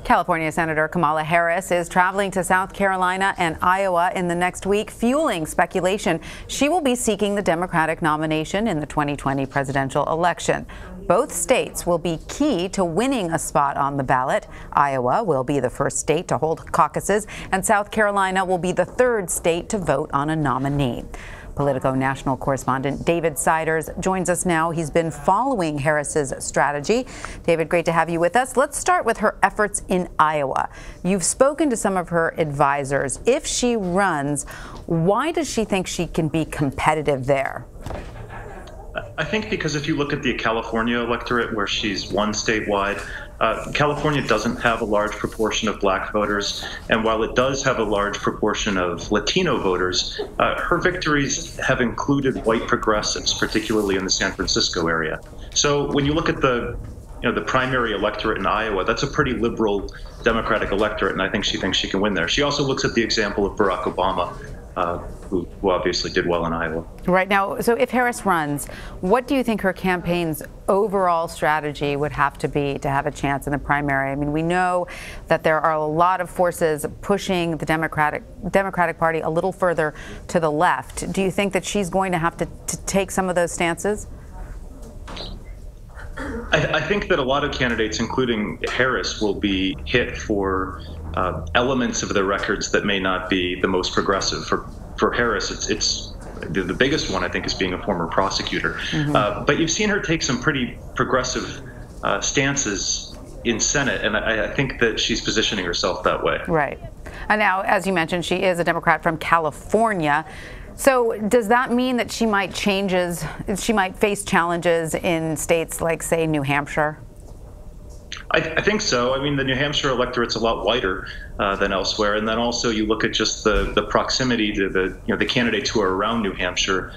California Senator Kamala Harris is traveling to South Carolina and Iowa in the next week, fueling speculation she will be seeking the Democratic nomination in the 2020 presidential election. Both states will be key to winning a spot on the ballot. Iowa will be the first state to hold caucuses, and South Carolina will be the third state to vote on a nominee. Politico national correspondent David Siders joins us now. He's been following Harris's strategy. David, great to have you with us. Let's start with her efforts in Iowa. You've spoken to some of her advisors. If she runs, why does she think she can be competitive there? I think because if you look at the California electorate, where she's won statewide, California doesn't have a large proportion of black voters, and while it does have a large proportion of Latino voters, her victories have included white progressives, particularly in the San Francisco area. So when you look at the primary electorate in Iowa, that's a pretty liberal Democratic electorate, and I think she thinks she can win there. She also looks at the example of Barack Obama, who obviously did well in Iowa. Right now, so if Harris runs, what do you think her campaign's overall strategy would have to be to have a chance in the primary? I mean, we know that there are a lot of forces pushing the Democratic Party a little further to the left. Do you think that she's going to have to take some of those stances? I think that a lot of candidates, including Harris, will be hit for elements of their records that may not be the most progressive. For Harris, it's the biggest one, I think, is being a former prosecutor. But you've seen her take some pretty progressive stances in Senate, and I think that she's positioning herself that way. Right. And now, as you mentioned, she is a Democrat from California. So does that mean that she might face challenges in states like, say, New Hampshire? I think so. I mean, the New Hampshire electorate's a lot whiter than elsewhere, and then also you look at just the proximity to the candidates who are around New Hampshire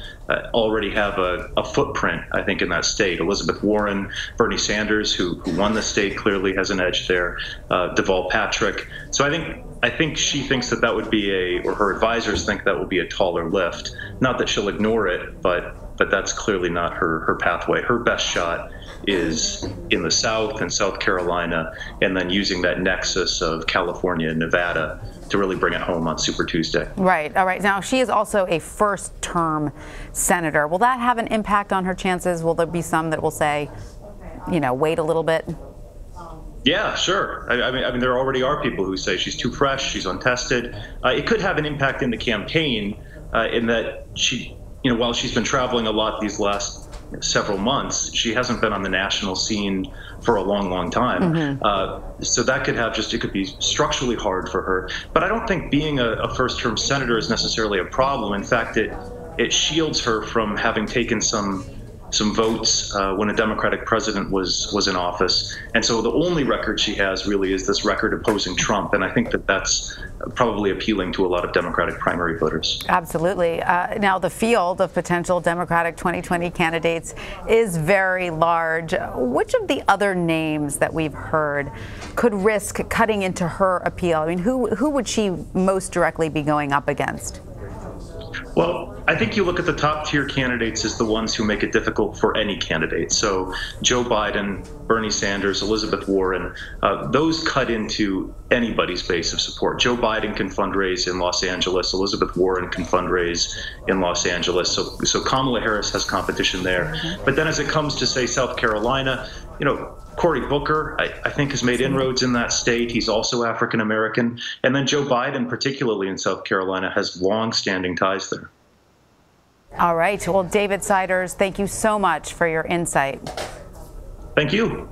already have a footprint, I think, in that state. Elizabeth Warren, Bernie Sanders, who won the state, clearly has an edge there. Deval Patrick. So I think she thinks that would be or her advisors think that will be a taller lift. Not that she'll ignore it, but that's clearly not her pathway. Her best shot is in the South and South Carolina, and then using that nexus of California and Nevada to really bring it home on Super Tuesday. Right. All right. Now, she is also a first-term senator. Will that have an impact on her chances? Will there be some that will say, wait a little bit? Yeah, sure. I mean, there already are people who say she's too fresh, she's untested. It could have an impact in the campaign in that she, while she's been traveling a lot these last several months, she hasn't been on the national scene for a long, long time. So that could it could be structurally hard for her. But I don't think being a first-term senator is necessarily a problem. In fact, it shields her from having taken some votes when a Democratic president was in office. And so the only record she has really is this record opposing Trump. And I think that's probably appealing to a lot of Democratic primary voters. Absolutely. Now, the field of potential Democratic 2020 candidates is very large. Which of the other names that we've heard could risk cutting into her appeal? I mean, who would she most directly be going up against? Well, I think you look at the top tier candidates as the ones who make it difficult for any candidate. So Joe Biden, Bernie Sanders, Elizabeth Warren, those cut into anybody's base of support. Joe Biden can fundraise in Los Angeles. Elizabeth Warren can fundraise in Los Angeles. So Kamala Harris has competition there. But then as it comes to, say, South Carolina, Cory Booker, I think, has made inroads in that state. He's also African American. And then Joe Biden, particularly in South Carolina, has long-standing ties there. All right. Well, David Siders, thank you so much for your insight. Thank you.